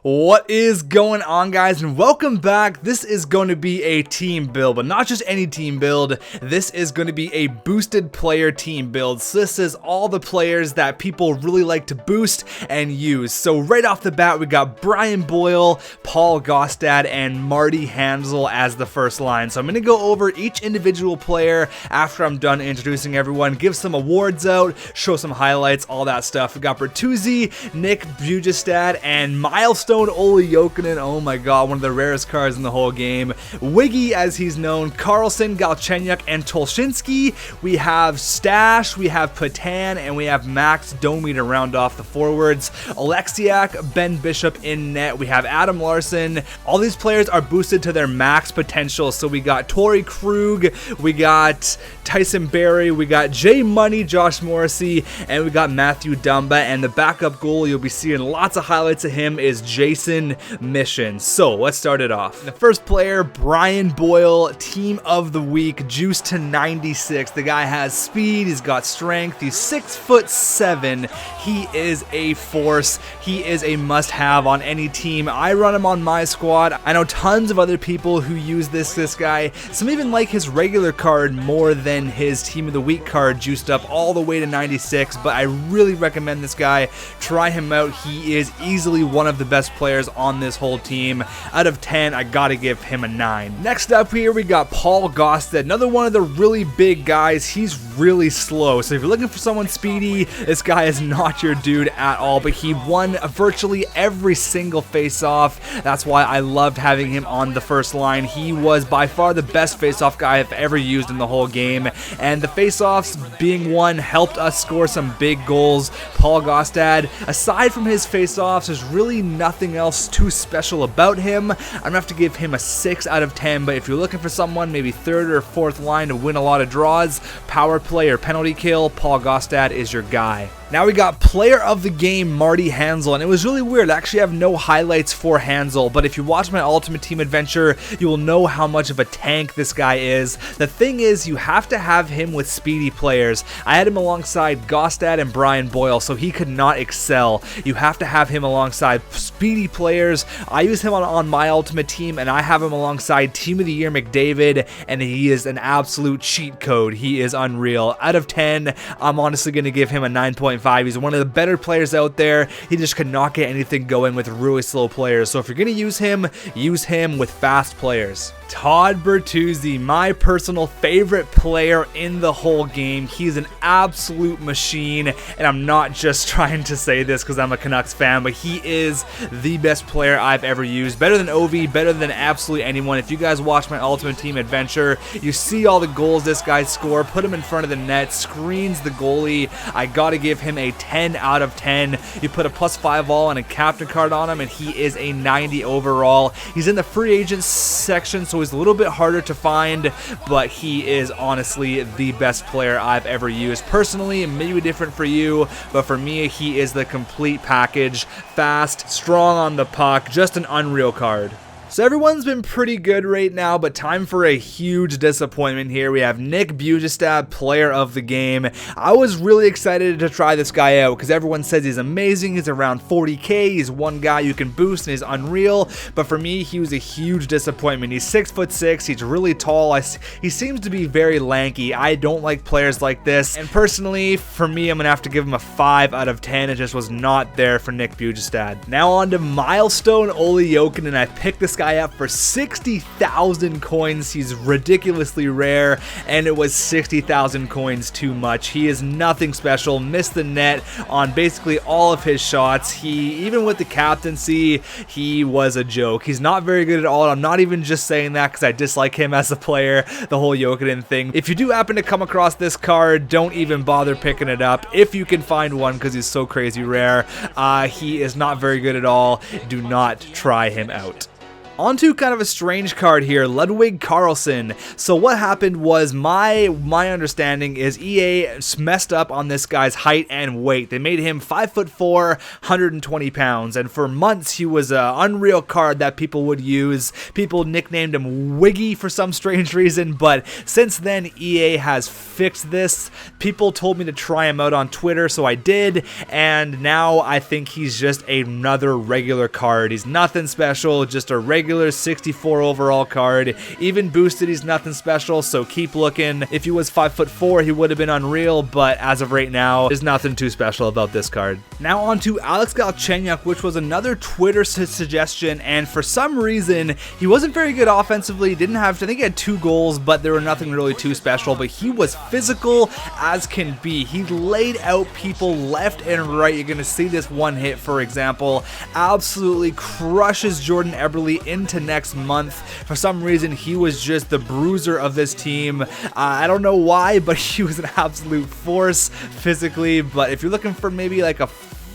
What is going on, guys, and welcome back. This is going to be a team build, but not just any team build. This is going to be a boosted player team build. So this is all the players that people really like to boost and use. So right off the bat, we got Brian Boyle, Paul Gostad, and Marty Hansel as the first line. So I'm going to go over each individual player after I'm done introducing everyone, give some awards out, show some highlights, all that stuff. We got Bertuzzi, Nick Bujestad, and Milestone Players. Oh my god, one of the rarest cards in the whole game. Wiggy, as he's known, Carlson, Galchenyuk, and Tolchinsky. We have Stash, we have Patan, and we have Max Domi to round off the forwards. Alexiak, Ben Bishop in net. We have Adam Larson. All these players are boosted to their max potential. So we got Torrey Krug, we got Tyson Berry, we got Jay Money, Josh Morrissey, and we got Matthew Dumba. And the backup goalie, you'll be seeing lots of highlights of him, is Jason Mission. So let's start it off. The first player, Brian Boyle, team of the week, juiced to 96. The guy has speed, he's got strength, he's 6'7". He is a force. He is a must-have on any team. I run him on my squad. I know tons of other people who use this guy. Some even like his regular card more than his team of the week card, juiced up all the way to 96, but I really recommend this guy. Try him out. He is easily one of the best players on this whole team. Out of 10, I gotta give him a 9. Next up here, we got Paul Gostad, another one of the really big guys. He's really slow, so if you're looking for someone speedy, this guy is not your dude at all, but he won virtually every single face-off. That's why I loved having him on the first line. He was by far the best face-off guy I've ever used in the whole game, and the face-offs being one helped us score some big goals. Paul Gostad, aside from his face-offs, there's really nothing else too special about him. I'm gonna have to give him a 6 out of 10, but if you're looking for someone maybe third or fourth line to win a lot of draws, power play or penalty kill, Paul Gostad is your guy. Now we got player of the game, Marty Hansel, and it was really weird. I actually have no highlights for Hansel, but if you watch my Ultimate Team Adventure, you will know how much of a tank this guy is. The thing is, you have to have him with speedy players. I had him alongside Gostad and Brian Boyle, so he could not excel. You have to have him alongside speedy players. I use him on my Ultimate Team, and I have him alongside Team of the Year McDavid, and he is an absolute cheat code. He is unreal. Out of 10, I'm honestly going to give him a 9.5. He's one of the better players out there. He just could not get anything going with really slow players. So if you're going to use him with fast players. Todd Bertuzzi, my personal favorite player in the whole game. He's an absolute machine, and I'm not just trying to say this because I'm a Canucks fan, but he is the best player I've ever used. Better than Ovi, better than absolutely anyone. If you guys watch my Ultimate Team Adventure, you see all the goals this guy scored. Put him in front of the net, screens the goalie. I gotta give him a 10 out of 10. You put a +5 all and a captain card on him, and he is a 90 overall. He's in the free agent section, so he's a little bit harder to find, but he is honestly the best player I've ever used. Personally, maybe different for you, but for me, he is the complete package. Fast, strong on the puck, just an unreal card. So everyone's been pretty good right now, but time for a huge disappointment here. We have Nick Bujestad, player of the game. I was really excited to try this guy out because everyone says he's amazing. He's around 40k. He's one guy you can boost and he's unreal. But for me, he was a huge disappointment. He's 6'6". He's really tall. He seems to be very lanky. I don't like players like this. And personally, for me, I'm going to have to give him a 5 out of 10. It just was not there for Nick Bujestad. Now on to Milestone Players, and I picked this guy up for 60,000 coins. He's ridiculously rare, and it was 60,000 coins too much. He is nothing special, missed the net on basically all of his shots. Even with the captaincy, he was a joke. He's not very good at all. I'm not even just saying that because I dislike him as a player, the whole Jokinen thing. If you do happen to come across this card, don't even bother picking it up if you can find one because he's so crazy rare. He is not very good at all. Do not try him out. Onto kind of a strange card here, Ludwig Carlson. So what happened was my understanding is EA messed up on this guy's height and weight. They made him 5'4", 120 pounds, and for months he was an unreal card that people would use. People nicknamed him Wiggy for some strange reason, but since then EA has fixed this. People told me to try him out on Twitter, so I did, and now I think he's just another regular card. He's nothing special, just a regular 64 overall card. Even boosted, he's nothing special, so keep looking. If he was 5'4", he would have been unreal, but as of right now, there's nothing too special about this card. Now on to Alex Galchenyuk, which was another Twitter suggestion, and for some reason, he wasn't very good offensively. Didn't have, I think he had 2 goals, but there were nothing really too special, but he was physical as can be. He laid out people left and right. You're going to see this one hit, for example, absolutely crushes Jordan Eberle into next month. For some reason, he was just the bruiser of this team. I don't know why, but he was an absolute force physically. But if you're looking for maybe like a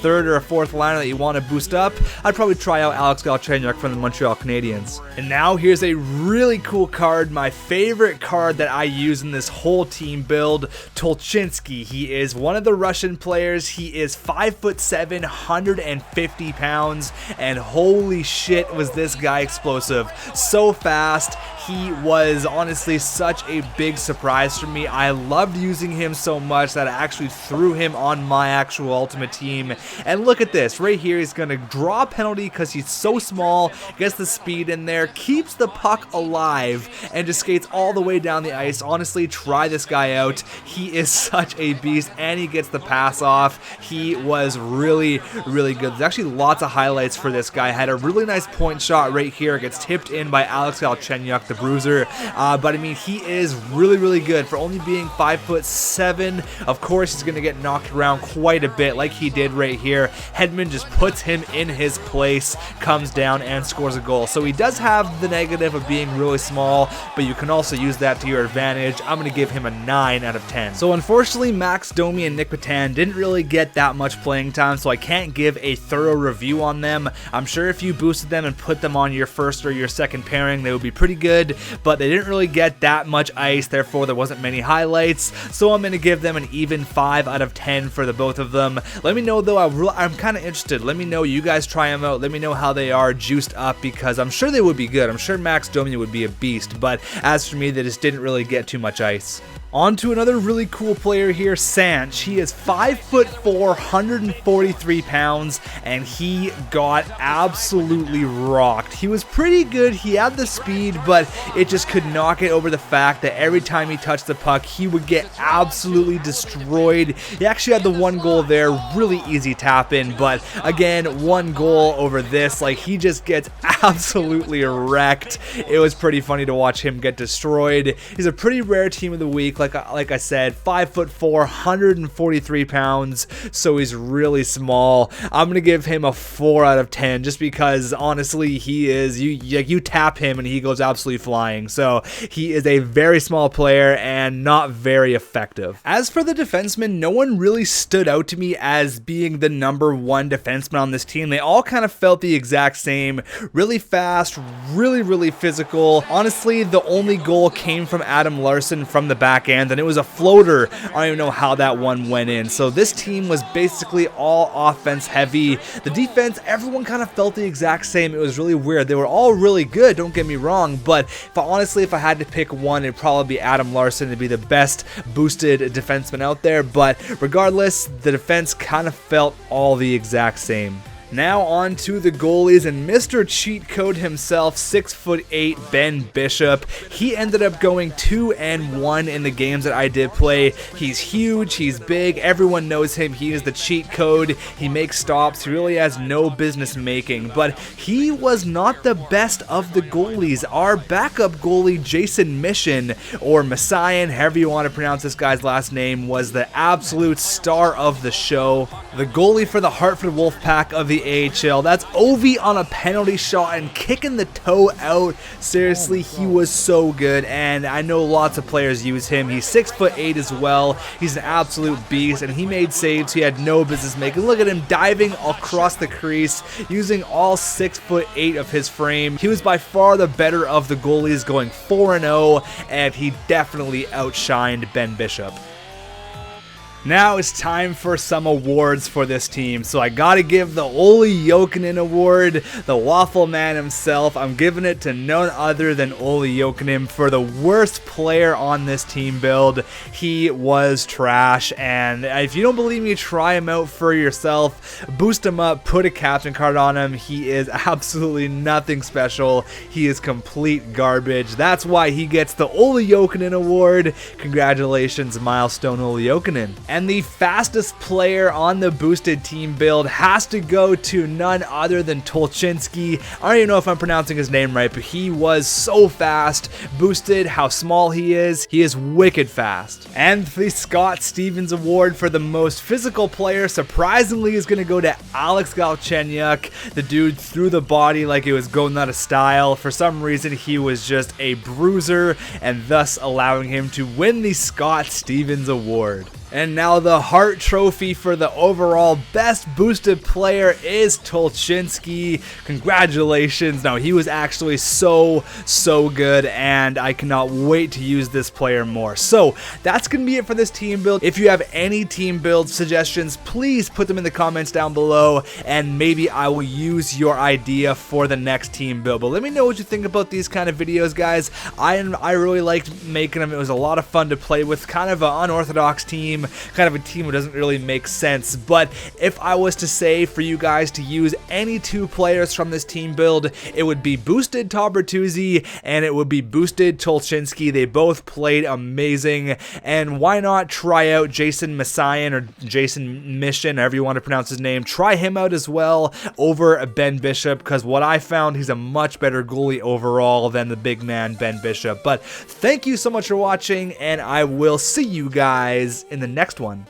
third or a fourth liner that you want to boost up, I'd probably try out Alex Galchenyuk from the Montreal Canadiens. And now here's a really cool card, my favorite card that I use in this whole team build, Tolchinsky. He is one of the Russian players. He is 5'7", 150 pounds, and holy shit was this guy explosive. So fast. He was honestly such a big surprise for me. I loved using him so much that I actually threw him on my actual ultimate team. And look at this right here. He's going to draw a penalty because he's so small, gets the speed in there, keeps the puck alive, and just skates all the way down the ice. Honestly, try this guy out. He is such a beast, and he gets the pass off. He was really, really good. There's actually lots of highlights for this guy. Had a really nice point shot right here. Gets tipped in by Alex Galchenyuk, the bruiser. But I mean, he is really, really good for only being 5'7". Of course, he's going to get knocked around quite a bit like he did right here. Hedman just puts him in his place, comes down and scores a goal. So he does have the negative of being really small, but you can also use that to your advantage. I'm going to give him a 9 out of 10. So unfortunately, Max Domi and Nick Patan didn't really get that much playing time, so I can't give a thorough review on them. I'm sure if you boosted them and put them on your first or your second pairing, they would be pretty good, but they didn't really get that much ice, therefore there wasn't many highlights, so I'm going to give them an even 5 out of 10 for the both of them. Let me know though, I'm kind of interested. Let me know, you guys try them out. Let me know how they are juiced up, because I'm sure they would be good. I'm sure Max Domi would be a beast, but as for me, they just didn't really get too much ice. On to another really cool player here, Sanch. He is 5'4", 143 pounds, and he got absolutely rocked. He was pretty good. He had the speed, but it just could not get over the fact that every time he touched the puck, he would get absolutely destroyed. He actually had the 1 goal there, really easy tap in, but again, 1 goal over this, like he just gets absolutely wrecked. It was pretty funny to watch him get destroyed. He's a pretty rare team of the week. Like I said, 5'4", 143 pounds, so he's really small. I'm gonna give him a 4 out of 10, just because honestly, he is you tap him and he goes absolutely flying. So he is a very small player and not very effective. As for the defensemen, no one really stood out to me as being the #1 defenseman on this team. They all kind of felt the exact same. Really fast, really physical. Honestly, the only goal came from Adam Larson from the back end, and it was a floater. I don't even know how that one went in. So this team was basically all offense heavy. The defense, everyone kind of felt the exact same. It was really weird. They were all really good, don't get me wrong, but honestly, if I had to pick one, it'd probably be Adam Larson to be the best boosted defenseman out there. But regardless, the defense kind of felt all the exact same. Now on to the goalies, and Mr. Cheat Code himself, 6'8", Ben Bishop. He ended up going 2-1 in the games that I did play. He's huge, he's big, everyone knows him. He is the cheat code. He makes stops. He really has no business making, but he was not the best of the goalies. Our backup goalie, Jason Mission, or Messiah, however you want to pronounce this guy's last name, was the absolute star of the show. The goalie for the Hartford Wolfpack of the the AHL. That's Ovi on a penalty shot and kicking the toe out. Seriously, he was so good, and I know lots of players use him. He's 6'8" as well. He's an absolute beast, and he made saves he had no business making. Look at him diving across the crease, using all 6'8" of his frame. He was by far the better of the goalies, going 4-0, and he definitely outshined Ben Bishop. Now it's time for some awards for this team, so I gotta give the Olli Jokinen award, the Waffle Man himself. I'm giving it to none other than Olli Jokinen for the worst player on this team build. He was trash, and if you don't believe me, try him out for yourself. Boost him up, put a captain card on him. He is absolutely nothing special. He is complete garbage. That's why he gets the Olli Jokinen award. Congratulations, Milestone Olli Jokinen. And the fastest player on the boosted team build has to go to none other than Tolchinsky. I don't even know if I'm pronouncing his name right, but he was so fast. Boosted, how small he is wicked fast. And the Scott Stevens award for the most physical player, surprisingly, is going to go to Alex Galchenyuk. The dude threw the body like it was going out of style. For some reason, he was just a bruiser, and thus allowing him to win the Scott Stevens award. And now the Hart Trophy for the overall best boosted player is Tolchinsky. Congratulations. Now, he was actually so good, and I cannot wait to use this player more. So that's going to be it for this team build. If you have any team build suggestions, please put them in the comments down below, and maybe I will use your idea for the next team build. But let me know what you think about these kind of videos, guys. I really liked making them. It was a lot of fun to play with, kind of an unorthodox team. Kind of a team that doesn't really make sense. But if I was to say for you guys to use any two players from this team build, it would be boosted Todd Bertuzzi and it would be boosted Tolchinsky. They both played amazing, and why not try out Jason Messian or Jason Mission, however you want to pronounce his name. Try him out as well over Ben Bishop, because what I found, he's a much better goalie overall than the big man Ben Bishop. But thank you so much for watching, and I will see you guys in the next one.